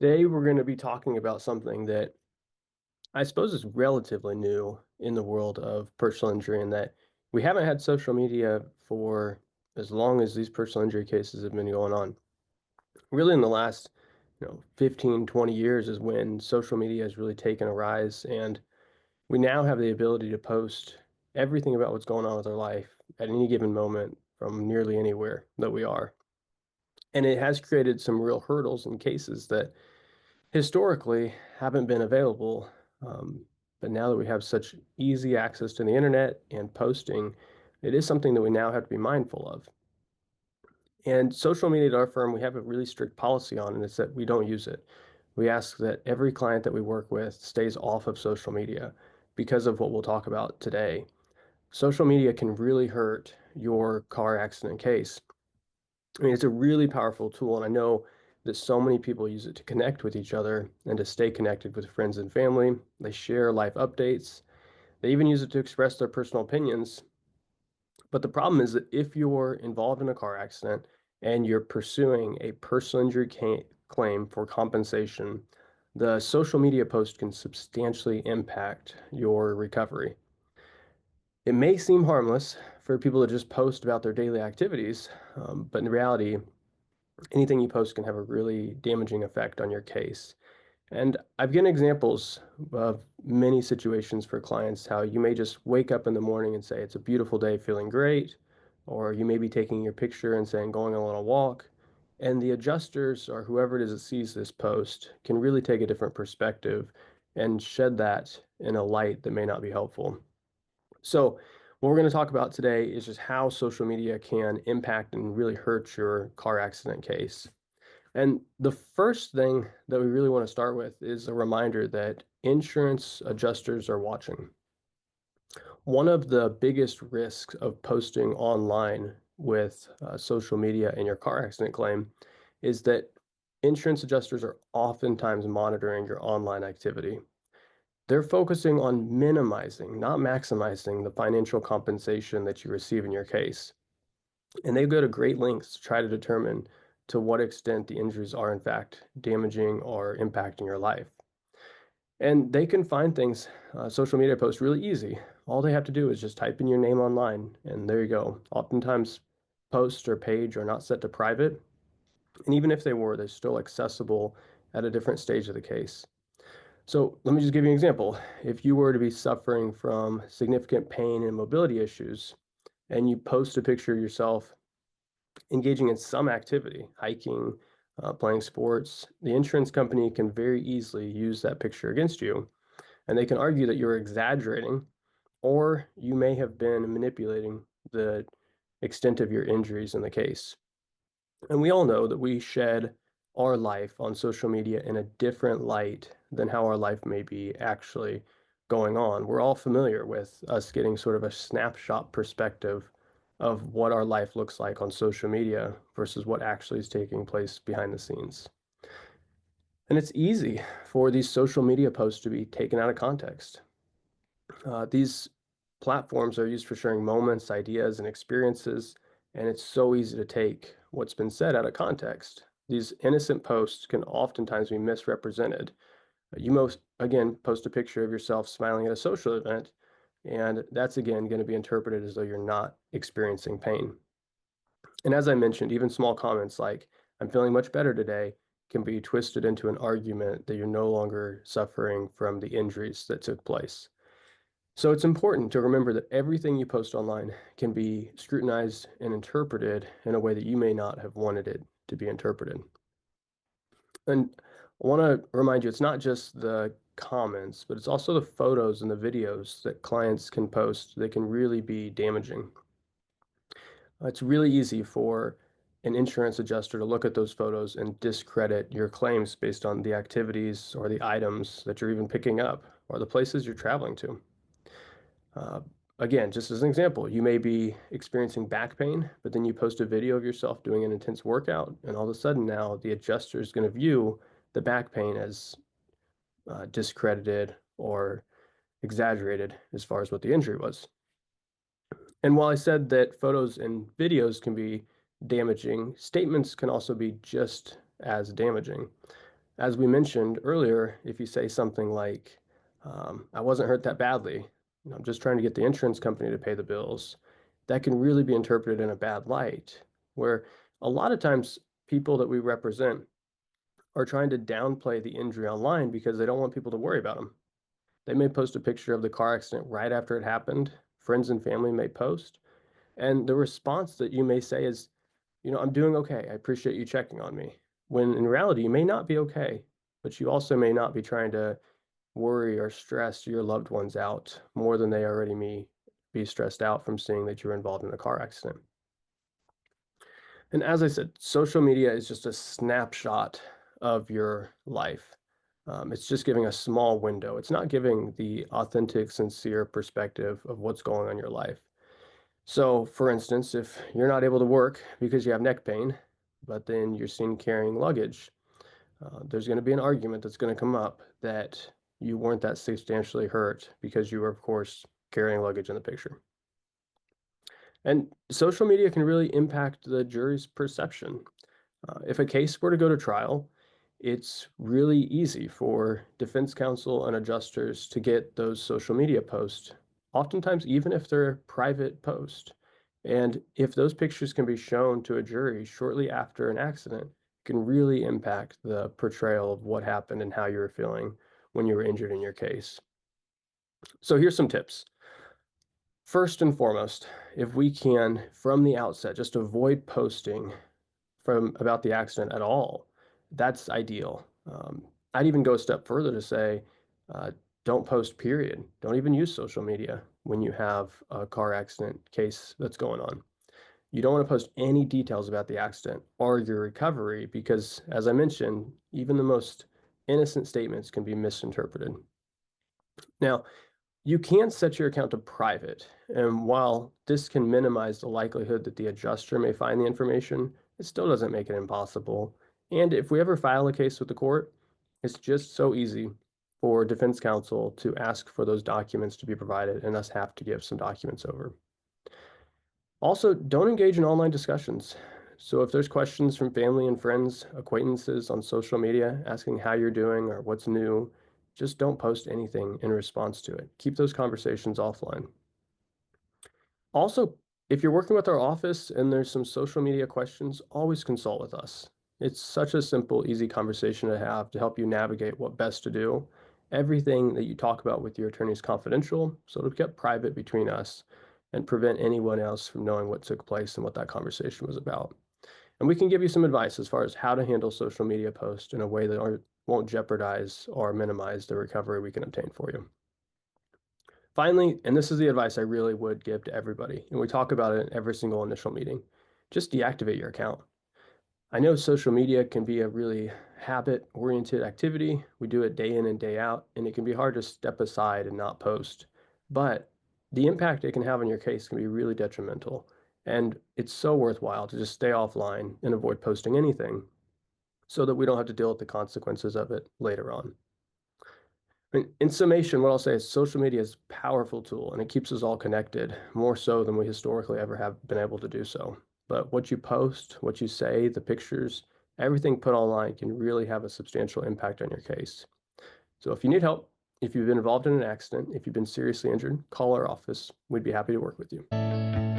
Today, we're going to be talking about something that I suppose is relatively new in the world of personal injury, and that we haven't had social media for as long as these personal injury cases have been going on. Really, in the last, 15, 20 years is when social media has really taken a rise, and we now have the ability to post everything about what's going on with our life at any given moment from nearly anywhere that we are. And it has created some real hurdles and cases that historically haven't been available. Um, but now that we have such easy access to the internet and posting, it is something that we now have to be mindful of. And social media at our firm, we have a really strict policy on, and it's that we don't use it. We ask that every client that we work with stays off of social media because of what we'll talk about today. Social media can really hurt your car accident case. I mean, it's a really powerful tool, and I know that so many people use it to connect with each other and to stay connected with friends and family. They share life updates. They even use it to express their personal opinions. But the problem is that if you're involved in a car accident and you're pursuing a personal injury claim for compensation, the social media post can substantially impact your recovery. It may seem harmless for people to just post about their daily activities, but in reality, anything you post can have a really damaging effect on your case. And I've given examples of many situations for clients how you may just wake up in the morning and say, it's a beautiful day, feeling great. Or you may be taking your picture and saying, going on a little walk. And the adjusters or whoever it is that sees this post can really take a different perspective and shed that in a light that may not be helpful. So, what we're going to talk about today is just how social media can impact and really hurt your car accident case. And the first thing that we really want to start with is a reminder that insurance adjusters are watching. One of the biggest risks of posting online with social media in your car accident claim is that insurance adjusters are oftentimes monitoring your online activity. They're focusing on minimizing, not maximizing, the financial compensation that you receive in your case. And they go to great lengths to try to determine to what extent the injuries are in fact damaging or impacting your life. And they can find things, social media posts, really easy. All they have to do is just type in your name online, and there you go. Oftentimes, posts or page are not set to private, and even if they were, they're still accessible at a different stage of the case. So let me just give you an example. If you were to be suffering from significant pain and mobility issues, and you post a picture of yourself engaging in some activity, hiking, playing sports, the insurance company can very easily use that picture against you. And they can argue that you're exaggerating or you may have been manipulating the extent of your injuries in the case. And we all know that we shed our life on social media in a different light than how our life may be actually going on. We're all familiar with us getting sort of a snapshot perspective of what our life looks like on social media versus what actually is taking place behind the scenes. And it's easy for these social media posts to be taken out of context. These platforms are used for sharing moments, ideas, and experiences, and it's so easy to take what's been said out of context. These innocent posts can oftentimes be misrepresented. You most, again, post a picture of yourself smiling at a social event, and that's again going to be interpreted as though you're not experiencing pain. And as I mentioned, even small comments like, I'm feeling much better today, can be twisted into an argument that you're no longer suffering from the injuries that took place. So it's important to remember that everything you post online can be scrutinized and interpreted in a way that you may not have wanted it to be interpreted. And I want to remind you, it's not just the comments, but it's also the photos and the videos that clients can post that can really be damaging. It's really easy for an insurance adjuster to look at those photos and discredit your claims based on the activities or the items that you're even picking up or the places you're traveling to. Uh, Again, just as an example, you may be experiencing back pain, but then you post a video of yourself doing an intense workout, and all of a sudden now the adjuster is going to view the back pain as discredited or exaggerated as far as what the injury was. And while I said that photos and videos can be damaging, statements can also be just as damaging. As we mentioned earlier, if you say something like, I wasn't hurt that badly, I'm just trying to get the insurance company to pay the bills, that can really be interpreted in a bad light, where a lot of times people that we represent are trying to downplay the injury online because they don't want people to worry about them. They may post a picture of the car accident right after it happened. Friends and family may post. And the response that you may say is, I'm doing okay. I appreciate you checking on me. When in reality, you may not be okay, but you also may not be trying to worry or stress your loved ones out more than they already may be stressed out from seeing that you were involved in a car accident. And as I said, social media is just a snapshot of your life. It's just giving a small window. It's not giving the authentic, sincere perspective of what's going on in your life. So, for instance, if you're not able to work because you have neck pain, but then you're seen carrying luggage, there's going to be an argument that's going to come up that you weren't that substantially hurt because you were, of course, carrying luggage in the picture. And social media can really impact the jury's perception. If a case were to go to trial, it's really easy for defense counsel and adjusters to get those social media posts, oftentimes, even if they're private posts. And if those pictures can be shown to a jury shortly after an accident, it can really impact the portrayal of what happened and how you were feeling when you were injured in your case. So here's some tips. First and foremost, if we can, from the outset, just avoid posting from about the accident at all, that's ideal. I'd even go a step further to say, uh, don't post, period. Don't even use social media when you have a car accident case that's going on. You don't want to post any details about the accident or your recovery because, as I mentioned, even the most innocent statements can be misinterpreted. Now, you can set your account to private, and while this can minimize the likelihood that the adjuster may find the information, it still doesn't make it impossible. And if we ever file a case with the court, it's just so easy for defense counsel to ask for those documents to be provided and us have to give some documents over. Also, don't engage in online discussions. So if there's questions from family and friends, acquaintances on social media asking how you're doing or what's new, just don't post anything in response to it. Keep those conversations offline. Also, if you're working with our office and there's some social media questions, always consult with us. It's such a simple, easy conversation to have to help you navigate what best to do. Everything that you talk about with your attorney is confidential, so it'll be kept private between us and prevent anyone else from knowing what took place and what that conversation was about. And we can give you some advice as far as how to handle social media posts in a way that won't jeopardize or minimize the recovery we can obtain for you. Finally, and this is the advice I really would give to everybody, and we talk about it in every single initial meeting, just deactivate your account. I know social media can be a really habit-oriented activity. We do it day in and day out, and it can be hard to step aside and not post. But the impact it can have on your case can be really detrimental. And it's so worthwhile to just stay offline and avoid posting anything so that we don't have to deal with the consequences of it later on. In summation, what I'll say is social media is a powerful tool and it keeps us all connected more so than we historically ever have been able to do so. But what you post, what you say, the pictures, everything put online can really have a substantial impact on your case. So if you need help, if you've been involved in an accident, if you've been seriously injured, call our office. We'd be happy to work with you.